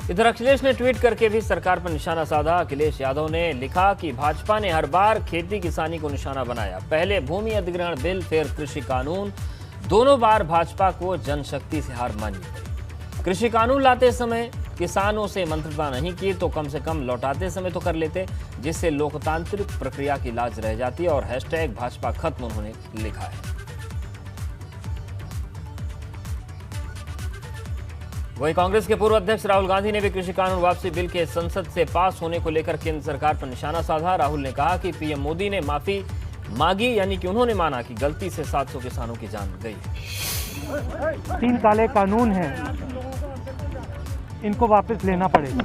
इधर अखिलेश ने ट्वीट करके भी सरकार पर निशाना साधा। अखिलेश यादव ने लिखा कि भाजपा ने हर बार खेती किसानी को निशाना बनाया। पहले भूमि अधिग्रहण बिल, फिर कृषि कानून, दोनों बार भाजपा को जनशक्ति से हार माननी पड़ी। कृषि कानून लाते समय किसानों से मंत्रता नहीं की तो कम से कम लौटाते समय तो कर लेते, जिससे लोकतांत्रिक प्रक्रिया की लाज रह जाती है। और हैशटैग भाजपा खत्म उन्होंने लिखा है। वहीं कांग्रेस के पूर्व अध्यक्ष राहुल गांधी ने भी कृषि कानून वापसी बिल के संसद से पास होने को लेकर केंद्र सरकार पर निशाना साधा। राहुल ने कहा कि पीएम मोदी ने माफी मांगी, यानी कि उन्होंने माना कि गलती से 700 किसानों की जान गई है। 3 काले कानून हैं, इनको वापस लेना पड़ेगा।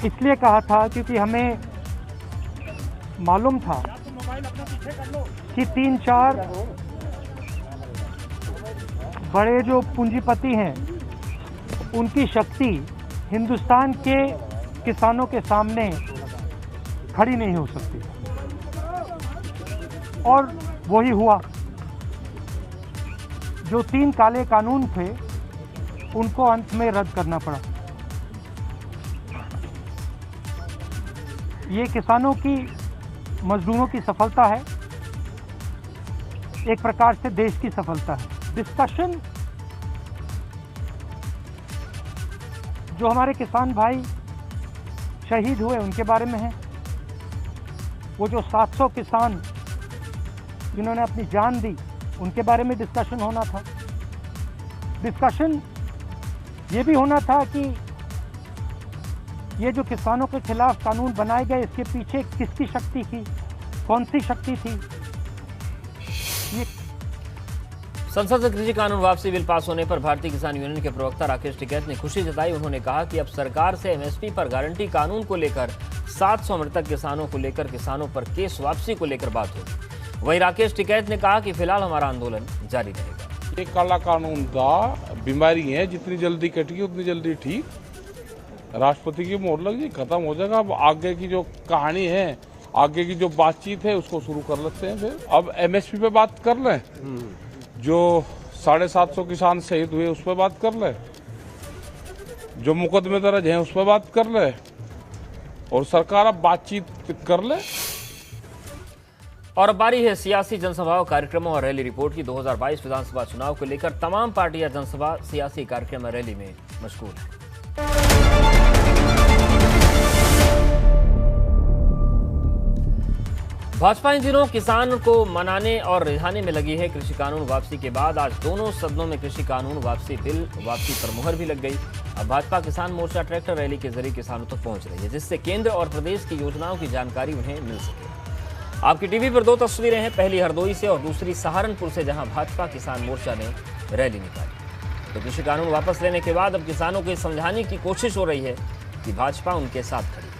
इसलिए कहा था क्योंकि हमें मालूम था कि 3-4 बड़े जो पूंजीपति हैं उनकी शक्ति हिंदुस्तान के किसानों के सामने खड़ी नहीं हो सकती, और वही हुआ। जो 3 काले कानून थे उनको अंत में रद्द करना पड़ा। ये किसानों की, मजदूरों की सफलता है, एक प्रकार से देश की सफलता है। डिस्कशन जो हमारे किसान भाई शहीद हुए उनके बारे में है, वो जो 700 किसान जिन्होंने अपनी जान दी उनके बारे में डिस्कशन होना था। डिस्कशन ये भी होना था कि ये जो किसानों के खिलाफ कानून बनाए गए, इसके पीछे किसकी शक्ति थी, कौन सी शक्ति थी। ये संसद से कृषि कानून वापसी बिल पास होने पर भारतीय किसान यूनियन के प्रवक्ता राकेश टिकैत ने खुशी जताई। उन्होंने कहा कि अब सरकार से एमएसपी पर गारंटी कानून को लेकर 700 मृतक किसानों को लेकर किसानों पर केस वापसी को लेकर बात होगी। वहीं राकेश टिकैत ने कहा कि फिलहाल हमारा आंदोलन जारी रहेगा। ये काला कानून का बीमारी है, जितनी जल्दी कटेगी उतनी जल्दी ठीक। राष्ट्रपति की मोहर लग जी, खत्म हो जाएगा। अब आगे की जो कहानी है, आगे की जो बातचीत है, उसको शुरू कर लेते हैं। फिर अब एमएसपी पे बात कर लें, जो 750 किसान शहीद हुए उस पर बात कर ले, जो मुकदमे दर्ज हैं उस पर बात कर ले, और सरकार अब बातचीत कर ले। और अब बारी है सियासी जनसभाओं, कार्यक्रमों और रैली रिपोर्ट की। 2022 विधानसभा चुनाव को लेकर तमाम पार्टियां जनसभा, सियासी कार्यक्रम और रैली में मशगूल हैं। भाजपा इन दिनों किसान को मनाने और रिझाने में लगी है। कृषि कानून वापसी के बाद आज दोनों सदनों में कृषि कानून वापसी बिल वापसी पर मुहर भी लग गई। अब भाजपा किसान मोर्चा ट्रैक्टर रैली के जरिए किसानों तक पहुंच रही है, जिससे केंद्र और प्रदेश की योजनाओं की जानकारी उन्हें मिल सके। आपकी टीवी पर 2 तस्वीरें हैं, पहली हरदोई से और दूसरी सहारनपुर से, जहां भाजपा किसान मोर्चा ने रैली निकाली। तो कृषि कानून वापस लेने के बाद अब किसानों को समझाने की कोशिश हो रही है कि भाजपा उनके साथ खड़ी है।